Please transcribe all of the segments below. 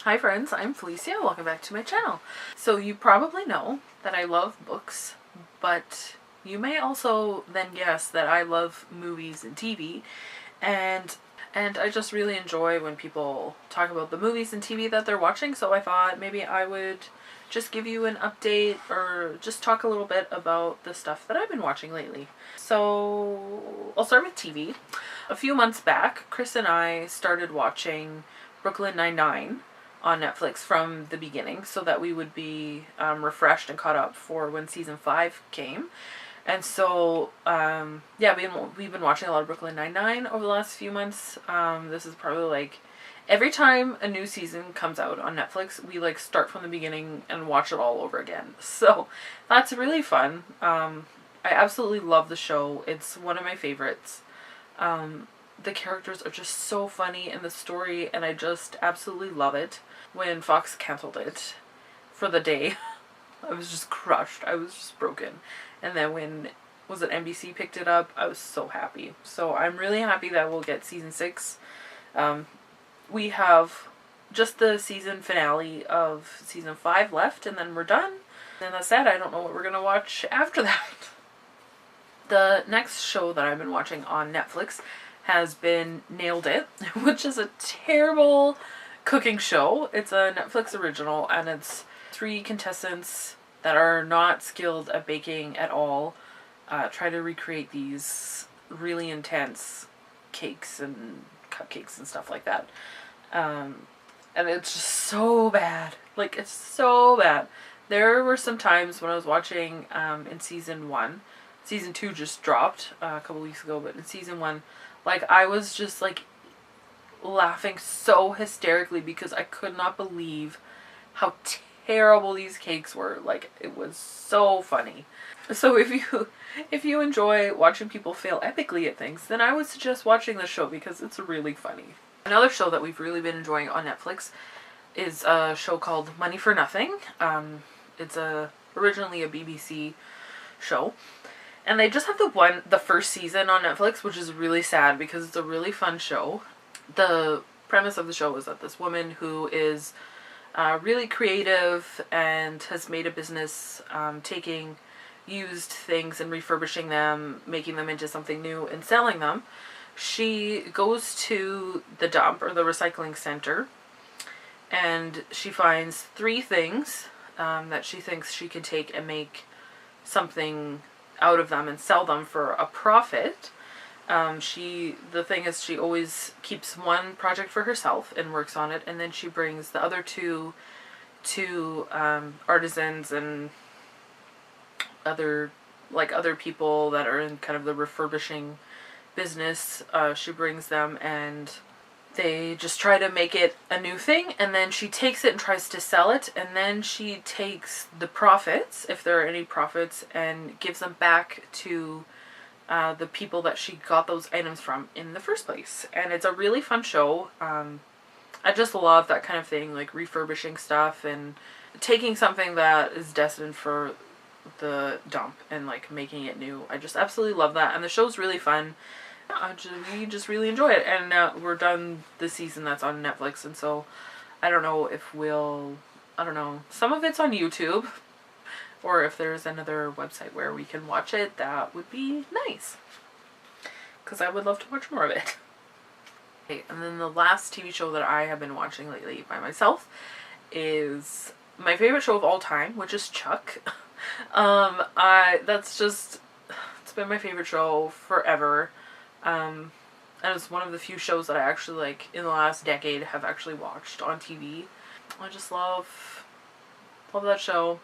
Hi friends, I'm Felicia. Welcome back to my channel. So you probably know that I love books, but you may also then guess that I love movies and TV, and I just really enjoy when people talk about the movies and TV that they're watching, so I thought maybe I would just give you an update or just talk a little bit about the stuff that I've been watching lately. So I'll start with TV. A few months back, Chris and I started watching Brooklyn Nine-Nine on Netflix from the beginning so that we would be refreshed and caught up for when season 5 came. And so, yeah, we've been watching a lot of Brooklyn Nine-Nine over the last few months. This is probably like every time a new season comes out on Netflix, we like start from the beginning and watch it all over again. So that's really fun. I absolutely love the show. It's one of my favorites. The characters are just so funny in the story, and I just absolutely love it. When Fox canceled it for the day, I was just crushed. I was just broken. And then when NBC picked it up, I was so happy. So I'm really happy that we'll get season 6. We have just the season finale of season 5 left, and then we're done. And that's it. I don't know what we're gonna watch after that. The next show that I've been watching on Netflix has been Nailed It, which is a terrible cooking show. It's a Netflix original, and it's 3 contestants that are not skilled at baking at all try to recreate these really intense cakes and cupcakes and stuff like that. And it's just so bad. Like, it's so bad. There were some times when I was watching in season 1. Season 2 just dropped a couple weeks ago, but in season 1, like, I was just like laughing so hysterically because I could not believe how terrible these cakes were. Like, it was so funny. So if you enjoy watching people fail epically at things, then I would suggest watching the show because it's really funny. Another show that we've really been enjoying on Netflix is a show called Money for Nothing. It's originally a BBC show. And they just have the first season on Netflix, which is really sad because it's a really fun show. The premise of the show is that this woman who is really creative and has made a business taking used things and refurbishing them, making them into something new and selling them. She goes to the dump or the recycling center, and she finds 3 things that she thinks she can take and make something out of them and sell them for a profit. The thing is, she always keeps one project for herself and works on it, and then she brings the other two artisans and other people that are in kind of the refurbishing business. She brings them and they just try to make it a new thing, and then she takes it and tries to sell it, and then she takes the profits, if there are any profits, and gives them back to the people that she got those items from in the first place. And it's a really fun show. I just love that kind of thing, like refurbishing stuff and taking something that is destined for the dump and like making it new. I just absolutely love that, and the show's really fun. We just really enjoy it, and we're done this season that's on Netflix, and so I don't know if some of it's on YouTube, or if there's another website where we can watch it. That would be nice, because I would love to watch more of it. Okay, and then the last TV show that I have been watching lately by myself is my favorite show of all time, which is Chuck. It's been my favorite show forever. And it's one of the few shows that I actually, like, in the last decade have actually watched on TV. I just love that show.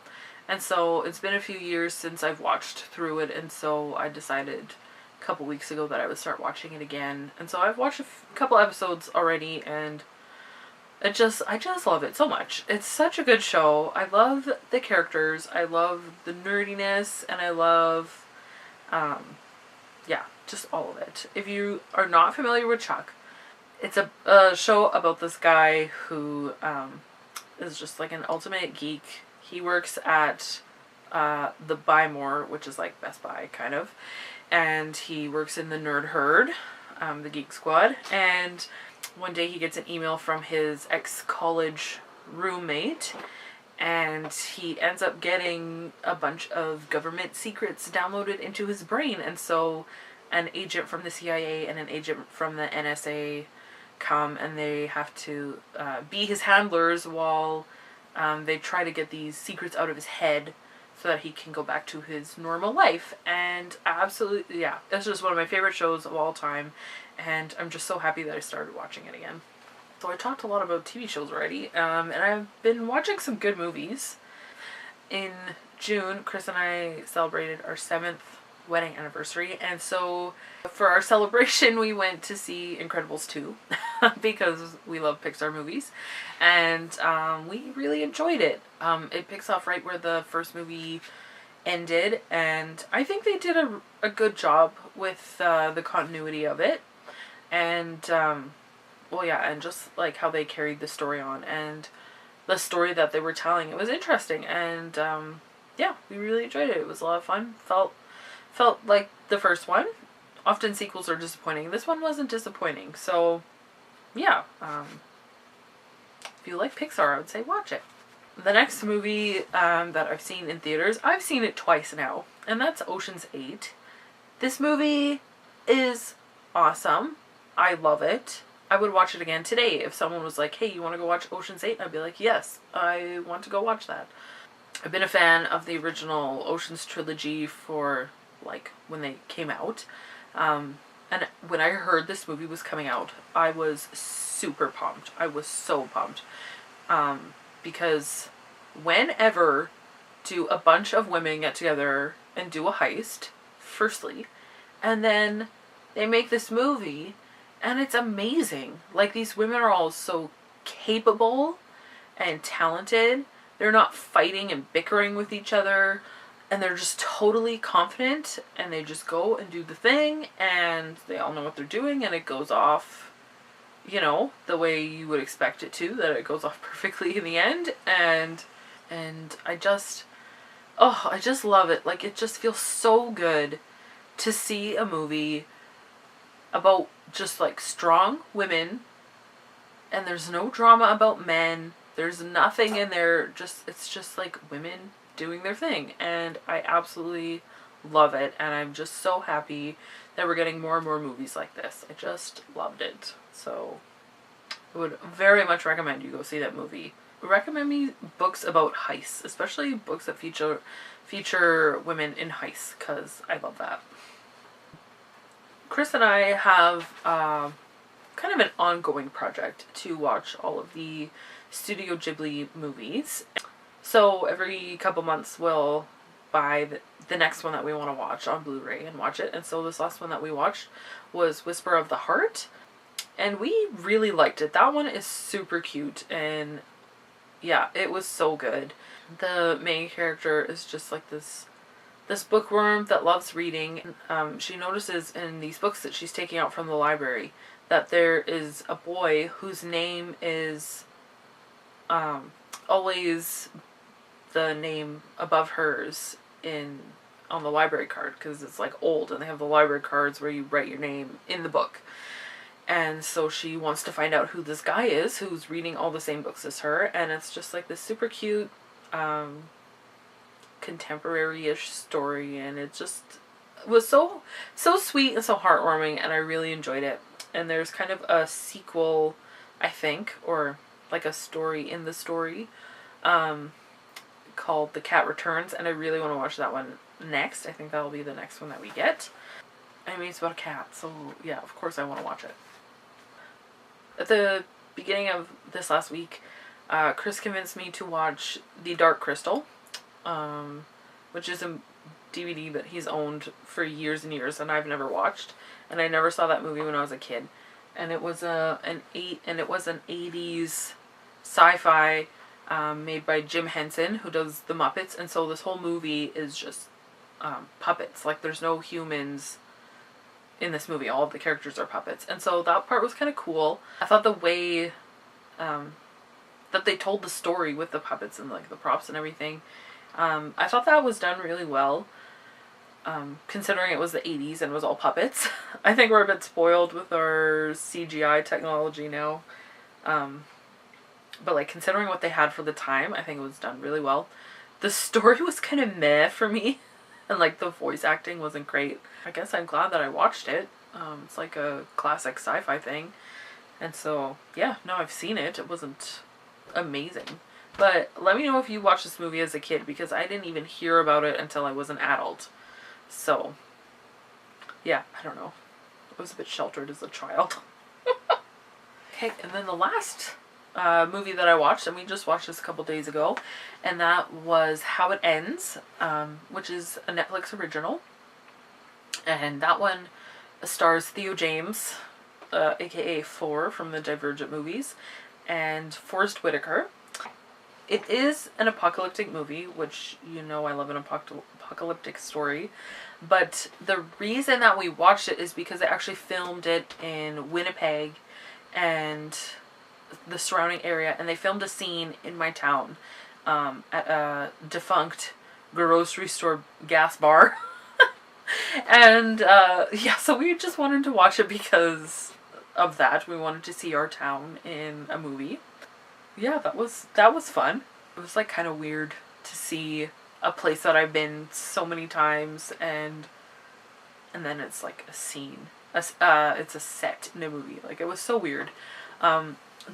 And so it's been a few years since I've watched through it, and so I decided a couple weeks ago that I would start watching it again. And so I've watched a couple episodes already, and I just love it so much. It's such a good show. I love the characters, I love the nerdiness, and I love, yeah, just all of it. If you are not familiar with Chuck, it's a show about this guy who is just like an ultimate geek. He works at the Buy More, which is like Best Buy kind of, and he works in the Nerd Herd, the Geek Squad, and one day he gets an email from his ex-college roommate, and he ends up getting a bunch of government secrets downloaded into his brain. And so an agent from the CIA and an agent from the NSA come, and they have to be his handlers while they try to get these secrets out of his head so that he can go back to his normal life. And absolutely, yeah, it's just one of my favorite shows of all time, and I'm just so happy that I started watching it again. So I talked a lot about TV shows already, and I've been watching some good movies. In June, Chris and I celebrated our 7th wedding anniversary, and so for our celebration we went to see Incredibles 2 because we love Pixar movies, and we really enjoyed it. It picks off right where the first movie ended, and I think they did a good job with the continuity of it, and well, yeah, and just like how they carried the story on and the story that they were telling. It was interesting, and yeah, we really enjoyed it. It was a lot of fun. Felt like the first one. Often sequels are disappointing. This one wasn't disappointing. So, yeah. If you like Pixar, I would say watch it. The next movie that I've seen in theaters, I've seen it twice now, and that's Ocean's 8. This movie is awesome. I love it. I would watch it again today. If someone was like, hey, you want to go watch Ocean's 8? I'd be like, yes, I want to go watch that. I've been a fan of the original Ocean's trilogy for like when they came out, and when I heard this movie was coming out, I was super pumped. I was so pumped, because whenever do a bunch of women get together and do a heist, firstly, and then they make this movie and it's amazing. Like, these women are all so capable and talented. They're not fighting and bickering with each other, and they're just totally confident, and they just go and do the thing, and they all know what they're doing, and it goes off, you know, the way you would expect it to, that it goes off perfectly in the end. And I just love it. Like, it just feels so good to see a movie about just like strong women, and there's no drama about men. There's nothing in there. It's just like women doing their thing, and I absolutely love it, and I'm just so happy that we're getting more and more movies like this. I just loved it. So I would very much recommend you go see that movie. Recommend me books about heists, especially books that feature women in heists, because I love that. Chris and I have kind of an ongoing project to watch all of the Studio Ghibli movies. So every couple months we'll buy the next one that we want to watch on Blu-ray and watch it. And so this last one that we watched was Whisper of the Heart, and we really liked it. That one is super cute, and yeah, it was so good. The main character is just like this bookworm that loves reading. She notices in these books that she's taking out from the library that there is a boy whose name is always the name above hers on the library card, because it's like old and they have the library cards where you write your name in the book. And so she wants to find out who this guy is who's reading all the same books as her, and it's just like this super cute contemporary-ish story, and it just was so sweet and so heartwarming, and I really enjoyed it. And there's kind of a sequel, I think, or like a story in the story, called The Cat Returns, and I really want to watch that one next. I think that'll be the next one that we get. I mean, it's about a cat, so yeah, of course I want to watch it. At the beginning of this last week, Chris convinced me to watch The Dark Crystal, which is a DVD that he's owned for years and years, and I've never watched, and I never saw that movie when I was a kid. And it was an 80s sci-fi made by Jim Henson, who does the Muppets, and so this whole movie is just puppets. Like, there's no humans in this movie. All of the characters are puppets, and so that part was kind of cool. I thought the way that they told the story with the puppets and like the props and everything, I thought that was done really well. considering it was the 80s and was all puppets. I think we're a bit spoiled with our CGI technology now. But like considering what they had for the time, I think it was done really well. The story was kind of meh for me, and like the voice acting wasn't great. I guess I'm glad that I watched it. It's like a classic sci-fi thing, and so yeah, no, I've seen it. It wasn't amazing, but let me know if you watched this movie as a kid, because I didn't even hear about it until I was an adult. So yeah, I don't know. I was a bit sheltered as a child. Okay, and then the last movie that I watched, and we just watched this a couple days ago, and that was How It Ends, which is a Netflix original. And that one stars Theo James, aka Thor from the Divergent movies, and Forrest Whitaker. It is an apocalyptic movie, which you know I love an apocalyptic story. But the reason that we watched it is because they actually filmed it in Winnipeg and the surrounding area, and they filmed a scene in my town at a defunct grocery store gas bar. And yeah, so we just wanted to watch it because of that. We wanted to see our town in a movie. Yeah, that was fun. It was like kind of weird to see a place that I've been so many times, and then it's like a scene. It's a set in a movie. Like, it was so weird.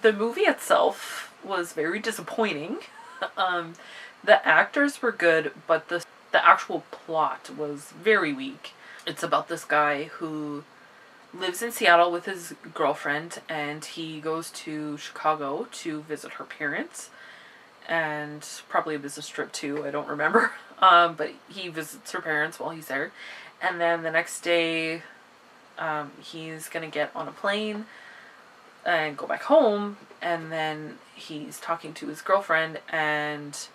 The movie itself was very disappointing. The actors were good, but the actual plot was very weak. It's about this guy who lives in Seattle with his girlfriend, and he goes to Chicago to visit her parents, and probably a business trip too, I don't remember. But he visits her parents while he's there, and then the next day he's gonna get on a plane and go back home, and then he's talking to his girlfriend, and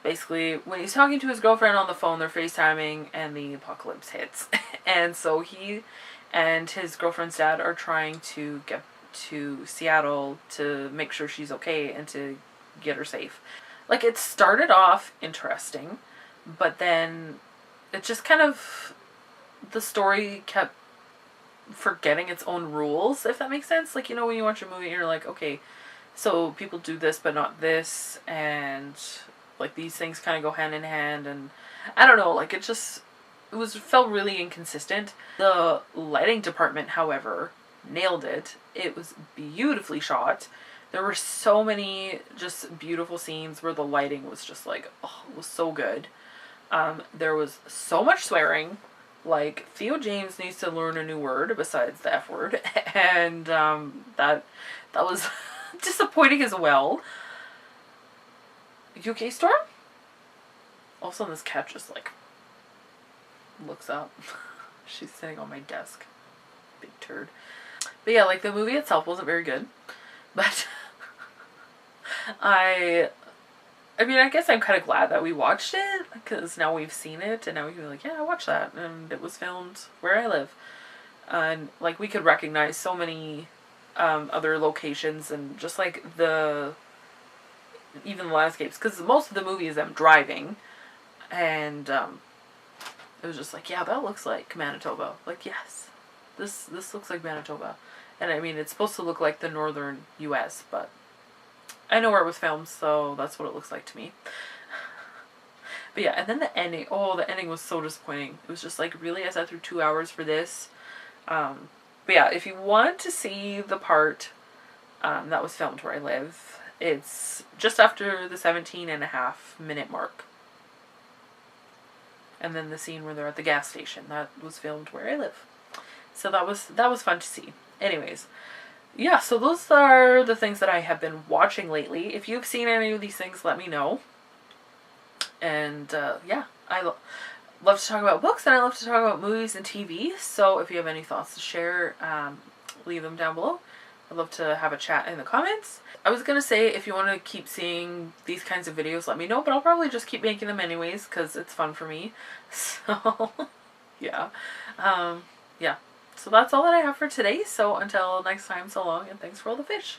basically when he's talking to his girlfriend on the phone, they're FaceTiming, and the apocalypse hits. And so he and his girlfriend's dad are trying to get to Seattle to make sure she's okay and to get her safe. Like, it started off interesting, but then it just kind of, the story kept forgetting its own rules, if that makes sense. Like, you know, when you watch a movie and you're like, okay, so people do this but not this, and like these things kind of go hand in hand, and I don't know, like, it felt really inconsistent. The lighting department, however, nailed it. It was beautifully shot. There were so many just beautiful scenes where the lighting was just like, oh, it was so good. There was so much swearing. Like, Theo James needs to learn a new word besides the F word, and that was disappointing as well. You okay, Storm? All of a sudden this cat just like looks up. She's sitting on my desk. Big turd. But yeah, like, the movie itself wasn't very good. But I mean, I guess I'm kind of glad that we watched it, because now we've seen it, and now we can be like, yeah, I watched that, and it was filmed where I live. And like, we could recognize so many other locations, and just like even the landscapes, because most of the movie is them driving, and it was just like, yeah, that looks like Manitoba. Like, yes, this looks like Manitoba. And I mean, it's supposed to look like the northern US, but I know where it was filmed, so that's what it looks like to me. But yeah, and then the ending. Oh, the ending was so disappointing. It was just like, really? I sat through 2 hours for this? But yeah, if you want to see the part that was filmed where I live, it's just after the 17.5-minute mark. And then the scene where they're at the gas station, that was filmed where I live. So that was fun to see. Anyways, yeah, so those are the things that I have been watching lately. If you've seen any of these things, let me know. And yeah, I love to talk about books, and I love to talk about movies and TV. So if you have any thoughts to share, leave them down below. I'd love to have a chat in the comments. I was going to say, if you want to keep seeing these kinds of videos, let me know, but I'll probably just keep making them anyways, because it's fun for me. So, yeah. Yeah. So that's all that I have for today. So until next time, so long, and thanks for all the fish.